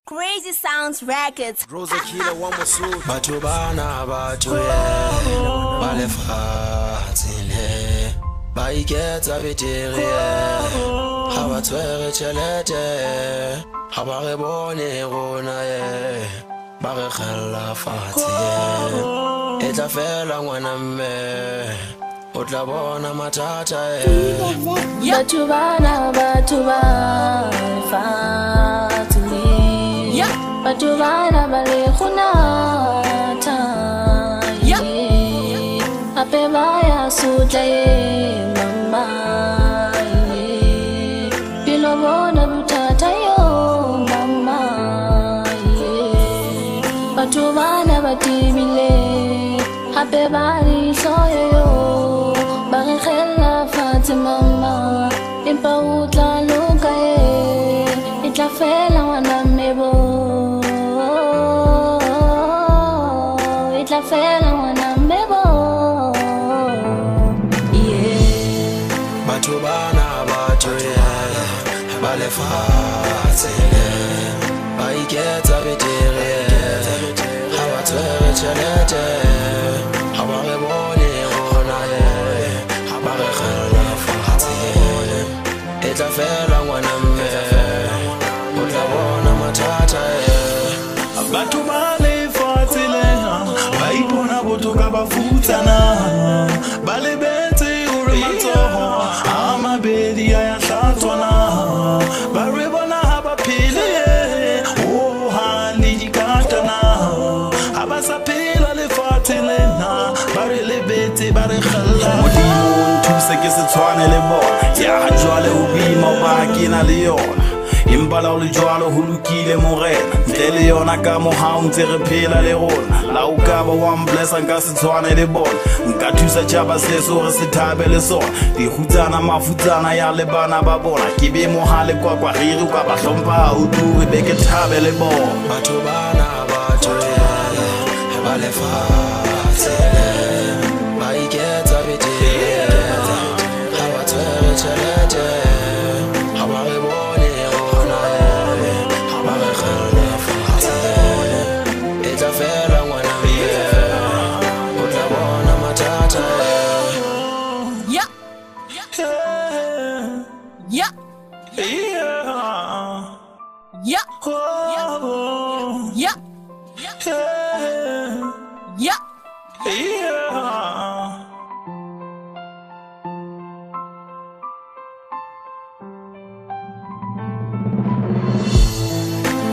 Crazy Sounds Records. Rosa Killer one more soul. Batubana batuye balefatile baiketsa bitiri habatswere tšhelete ha ba re bone rona ye ba re khalla fatshe e tla fela ngwana mme o tla bona matata Batubana fatile Batubana balekhunata ape baya sutlaye mama bilobona butata yo mama Batubana batibile ape bali hloyo yo barekhela fatshe mama empa utla loka ye itla fela ngwana mebo itla fela ngwana mebo Batubana batuye balefatse baiketsa bitiri habatswere tšhelete ha ba re bone rona ye ba re khalla fatshe e tla fela ngwana mme o tla bona matata Batho ba lefatshele ba ipona botoka ba futsana ba lebetse hore matsoho a mabedi a ya hlatswana ba re bona ha ba phele o ha le dikatana ha ba sa phela lefatshele ba re lebetse ba re khalla modimo ntuse ke se tshwane le bona ya jwale o bima ba ke na le yona Imbala le jwalo ho lokile morena ntle le yona ka mohao ntse re phela le rona la o ka ba wa blessa nka se tshwane le bona nka thusa tjhaba seso re se thabe le sona di hutsana mafutsana ya le bana ba bona ke be mohale kwa kwa riri ka ba hlompha o turi be ke thabe le bona Batubana batuye balefatse baiketsa bitiri habatswere tšhelete ha ba re bone rona ye ba re khalla fatshe e tla fela ngwana mme o tla bona matata Yeah. Yeah. Yeah. Yeah. Yeah.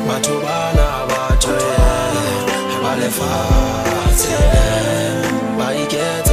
Batubana batuye balefatse baiketsa